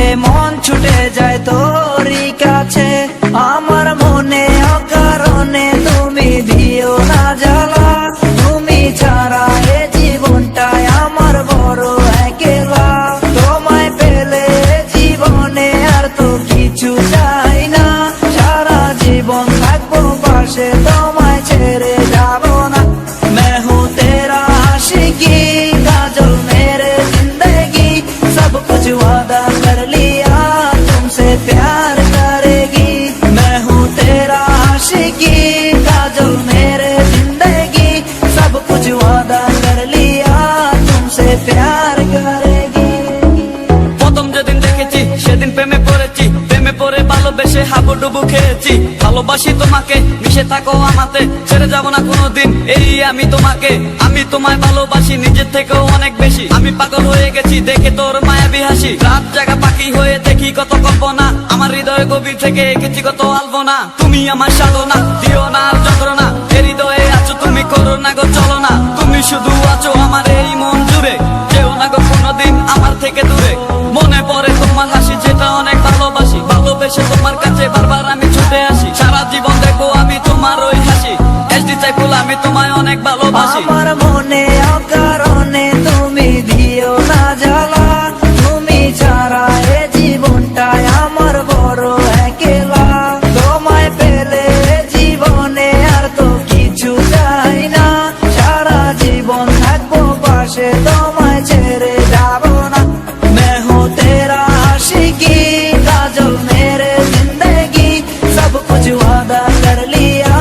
দেখলে মন ছুটে যায় তোরই কাছে। আমার মনে অকারণে তুমি দিও না জ্বালা, তুমি ছাড়া এ জীবনটায় আমার বড় একলা। তোমায় পেলে জীবনে আর তো কিছু চাই না, সারা জীবন থাকবো পাশে, তোমায় ছেড়ে যাবো না। मैं हूँ तेरा आशिकी काजल मेरे जिंदगी, सब कुछ वादा कर लिया तुमसे प्यार करेगी। मैं हूँ तेरा आशिकी काजल मेरे जिंदगी, सब कुछ वादा कर लिया तुमसे प्यार करेगी। প্রথম যেদিন দেখেছি সেদিন প্রেমে পড়েছি, প্রেমে পড়ে ভালোবেসে হাবুডুবু খেয়েছি। ভালোবাসি তোমাকে, মিশে থাকো আমাতে, ছেড়ে যাব না কোনোদিন এই আমি তোমাকে। আমি তোমায় ভালোবাসি নিজের থেকেও অনেক বেশি, আমি পাগল হয়ে গেছি দেখে তোর মায়াবী হাসি। রাত জাগা পাখি হয়ে দেখি কত কল্পনা, আমার হৃদয় গভীর থেকে এঁকেছি কত আলপনা। তুমি আমার সাধনা, দিও না আর যন্ত্রণা, এ হৃদয়ে আছো তুমি, করো না গো চলো না। তুমি শুধু আছো আমার এই মন জুড়ে, যেও না গো কোনোদিন আমার থেকে দূরে। মনে পড়ে তোমার হাসি যেটা অনেক ভালোবাসি, ভালোবেসে তোমার কাছে বারবার আমি ছুটে আসি। সারা জীবন দেখো আমি তোমার ওই হাসি, এসডি চাইফুল আমি তোমায় অনেক ভালোবাসি। আমার মনে অকারণে তুমি দিও না জ্বালা, তুমি ছাড়া এ জীবনটায় আমার বড় একলা। তোমায় পেলে জীবনে আর তো কিছু চাই না, সারা জীবন থাকবো পাশে, তোমায় ছেড়ে যাবো না। मैं हूँ तेरा आशिकी काजल मेरे जिंदगी, सब कुछ वादा कर लिया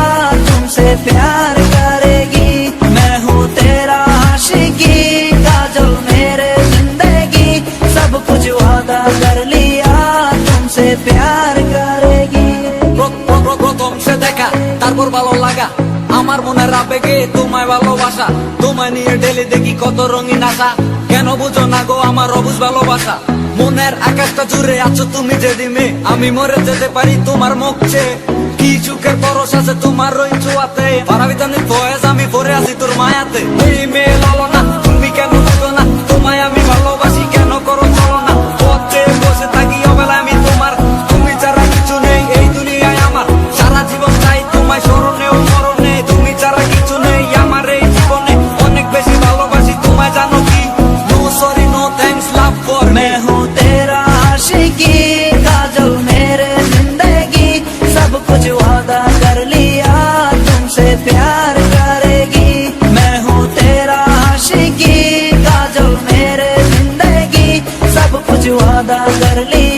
तुमसे प्यार करेगी। मैं हूँ तेरा आशिकी काजल मेरे जिंदगी, सब कुछ वादा कर लिया तुमसे प्यार करेगी। প্রথম সে দেখা তারপর ভালো লাগা, আমার মনের আবেগে তোমায় ভালোবাসা। তোমায় নিয়ে ডেলি দেখি কত রঙিন আশা, কেন বুঝো না গো আমার অবুঝ ভালোবাসা। মনের আকাশটা জুড়ে আছো তুমি যেদিনে, আমি মরে যেতে পারি তোমার মুখ চেয়ে। কি চুকের পরশ আছে তোমার ওই ছোঁয়াতে, পারাবিতানি ফয়েজ আমি পরে আছি তোর মায়াতে। এই মেয়ে লালো না, তুমি কেন বুঝো না, তোমায় আমি ভালোবাসি কেন করো চলো না। পথে বসে থাকি অবেলা আমি তোমার, তুমি ছাড়া কিছু নেই এই দুনিয়ায় আমার। সারা জীবন চাই তোমায় স্মরণে ও মরণে, তুমি ছাড়া কিছু নেই আমার এই জীবনে। অনেক বেশি ভালোবাসি তোমায় জানো কি, no sorry no thanks love for me. मैं हूँ तेरा आशिकी काजल मेरे जिंदगी, सब कुछ वादा कर लिया तुमसे प्यार करेगी। मैं हूँ तेरा आशिकी काजल मेरे जिंदगी, सब कुछ वादा कर लिया